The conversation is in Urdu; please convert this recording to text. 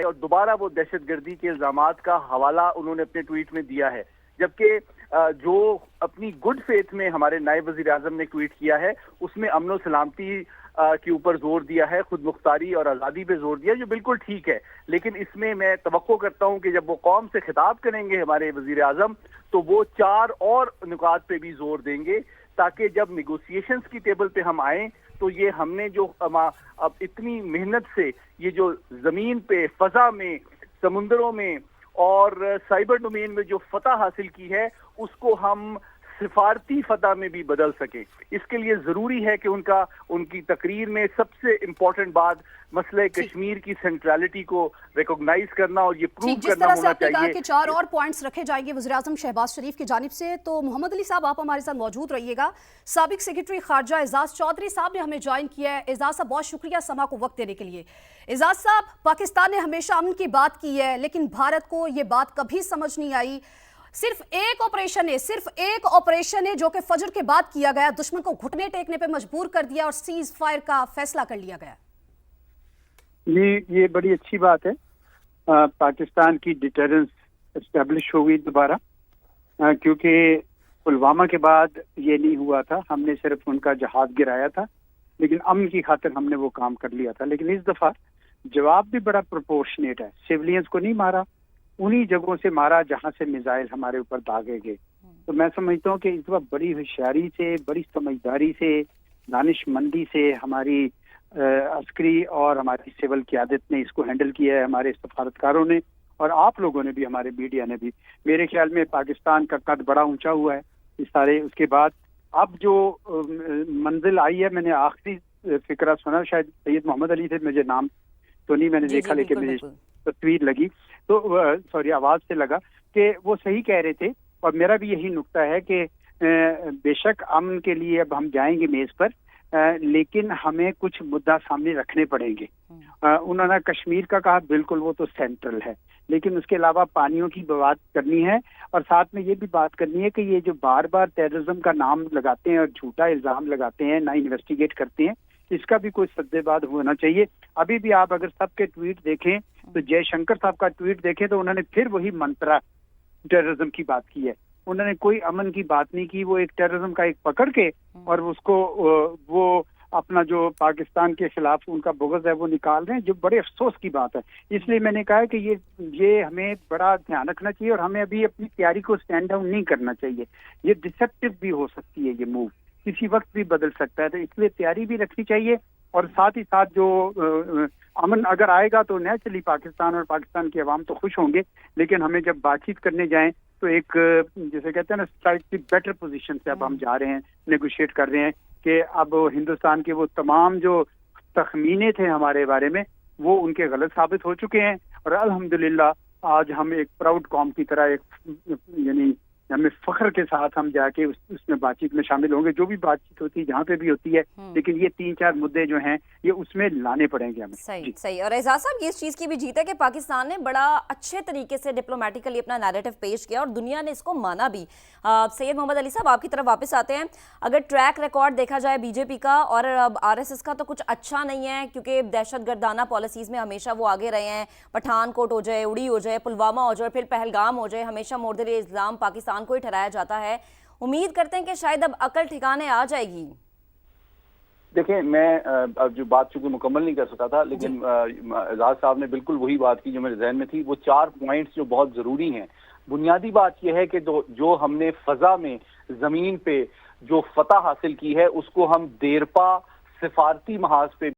اور دوبارہ وہ دہشت گردی کے الزامات کا حوالہ انہوں نے اپنے ٹویٹ میں دیا ہے، جبکہ جو اپنی گڈ فیتھ میں ہمارے نائب وزیر اعظم نے ٹویٹ کیا ہے اس میں امن و سلامتی کے اوپر زور دیا ہے، خود مختاری اور آزادی پہ زور دیا، جو بالکل ٹھیک ہے، لیکن اس میں میں توقع کرتا ہوں کہ جب وہ قوم سے خطاب کریں گے ہمارے وزیر اعظم تو وہ 4 اور نکات پہ بھی زور دیں گے، تاکہ جب نیگوسیشنز کی ٹیبل پہ ہم آئیں تو یہ ہم نے جو اب اتنی محنت سے یہ جو زمین پہ، فضا میں، سمندروں میں اور سائبر ڈومین میں جو فتح حاصل کی ہے اس کو ہم سفارتی فتح میں بھی بدل سکیں۔ اس کے لیے ضروری ہے کہ ان کی تقریر میں سب سے امپورٹنٹ بات مسئلہ کشمیر کی سینٹرالٹی کو ریکوگنائز کرنا اور یہ پروو کرنا ہونا چاہیے۔ جس طرح سے آپ نے کہا کہ 4 اور پوائنٹس رکھے جائیں گے وزیراعظم شہباز شریف کی جانب سے، تو محمد علی صاحب آپ ہمارے ساتھ موجود رہیے گا۔ سابق سیکرٹری خارجہ اعزاز چودھری صاحب نے ہمیں جوائن کیا ہے۔ اعزاز صاحب بہت شکریہ سما کو وقت دینے کے لیے۔ اعزاز صاحب، پاکستان نے ہمیشہ امن کی بات کی ہے، لیکن بھارت کو یہ بات کبھی سمجھ نہیں آئی۔ صرف ایک آپریشن ہے جو کہ فجر کے بعد کیا گیا، دشمن کو گھٹنے ٹیکنے پہ مجبور کر دیا اور سیز فائر کا فیصلہ کر لیا گیا۔ یہ بڑی اچھی بات ہے، پاکستان کی ڈیٹرنس اسٹیبلش ہو گئی دوبارہ، کیونکہ پلوامہ کے بعد یہ نہیں ہوا تھا، ہم نے صرف ان کا جہاز گرایا تھا، لیکن امن کی خاطر ہم نے وہ کام کر لیا تھا۔ لیکن اس دفعہ جواب بھی بڑا پروپورشنیٹ ہے، سیولینز کو نہیں مارا، انہی جگہوں سے مارا جہاں سے میزائل ہمارے اوپر داغے گئے۔ تو میں سمجھتا ہوں کہ اس دفعہ بڑی ہوشیاری سے، بڑی سمجھداری سے، دانش مندی سے ہماری عسکری اور ہماری سول قیادت نے اس کو ہینڈل کیا ہے، ہمارے سفارتکاروں نے اور آپ لوگوں نے بھی، ہمارے میڈیا نے بھی۔ میرے خیال میں پاکستان کا قد بڑا اونچا ہوا ہے اس سارے اس کے بعد۔ اب جو منزل آئی ہے، میں نے آخری فکرہ سنا، شاید سید محمد علی سے، مجھے نام تو نہیں میں نے دیکھا، لیکن مجھے تصویر لگی تو سوری آواز سے لگا کہ وہ صحیح کہہ رہے تھے، اور میرا بھی یہی نقطہ ہے کہ بے شک امن کے لیے اب ہم جائیں گے میز پر، لیکن ہمیں کچھ مدعا سامنے رکھنے پڑیں گے۔ انہوں نے کشمیر کا کہا، بالکل وہ تو سینٹرل ہے، لیکن اس کے علاوہ پانیوں کی بات کرنی ہے، اور ساتھ میں یہ بھی بات کرنی ہے کہ یہ جو بار بار ٹیررزم کا نام لگاتے ہیں اور جھوٹا الزام لگاتے ہیں، نہ انویسٹیگیٹ کرتے ہیں، اس کا بھی کوئی سدے باد ہونا چاہیے۔ ابھی بھی آپ اگر سب کے ٹویٹ دیکھیں تو جے شنکر صاحب کا ٹویٹ دیکھیں تو انہوں نے پھر وہی منترا ٹیررزم کی بات کی ہے، انہوں نے کوئی امن کی بات نہیں کی۔ وہ ایک ٹیررزم کا ایک پکڑ کے اور اس کو وہ اپنا جو پاکستان کے خلاف ان کا بغض ہے وہ نکال رہے ہیں، جو بڑے افسوس کی بات ہے۔ اس لیے میں نے کہا کہ یہ ہمیں بڑا دھیان رکھنا چاہیے، اور ہمیں ابھی اپنی تیاری کو سٹینڈ ڈاؤن نہیں کرنا چاہیے۔ یہ ڈسپٹیو بھی ہو سکتی ہے، یہ موو کسی وقت بھی بدل سکتا ہے، تو اس لیے تیاری بھی رکھنی چاہیے، اور ساتھ ہی ساتھ جو امن اگر آئے گا تو نیچرلی پاکستان اور پاکستان کے عوام تو خوش ہوں گے، لیکن ہمیں جب بات چیت کرنے جائیں تو ایک جیسے کہتے ہیں نا سلائٹلی بیٹر پوزیشن سے اب ہم جا رہے ہیں، نیگوشیٹ کر رہے ہیں کہ اب ہندوستان کے وہ تمام جو تخمینے تھے ہمارے بارے میں وہ ان کے غلط ثابت ہو چکے ہیں، اور الحمدللہ آج ہم ایک پراؤڈ قوم کی طرح یعنی ہمیں فخر کے ساتھ ہم جا کے اس میں بات چیت میں شامل ہوں گے، جو بھی بات چیت ہوتی ہے جہاں پہ بھی ہوتی ہے، لیکن یہ 3-4 مدعے جو ہیں یہ اس میں لانے پڑیں گے ہمیں۔ صحیح۔ اور اعزاز صاحب، یہ اس چیز کی بھی جیت ہے کہ پاکستان نے بڑا اچھے طریقے سے ڈپلومیٹیکلی اپنا نیریٹو پیش کیا اور دنیا نے اس کو مانا بھی۔ سید محمد علی صاحب، آپ کی طرف واپس آتے ہیں۔ اگر ٹریک ریکارڈ دیکھا جائے بی جے پی کا اور RSS کا تو کچھ اچھا نہیں ہے، کیونکہ دہشت گردانہ پالیسیز میں ہمیشہ وہ آگے رہے ہیں۔ پٹھان کوٹ ہو جائے، اڑی ہو جائے، پلوامہ ہو جائے، پھر پہلگام ہو جائے، ہمیشہ مورد الزام پاکستان کو ہی ٹھہرایا جاتا ہے۔ امید کرتے ہیں کہ شاید اب عقل ٹھکانے آ جائے گی۔ دیکھیں، میں اب جو بات چونکہ مکمل نہیں کر سکا تھا، لیکن اعزاز صاحب نے بالکل وہی بات کی جو میرے ذہن میں تھی۔ وہ 4 پوائنٹس جو بہت ضروری ہیں، بنیادی بات یہ ہے کہ جو ہم نے فضا میں، زمین پہ جو فتح حاصل کی ہے اس کو ہم دیرپا سفارتی محاذ پہ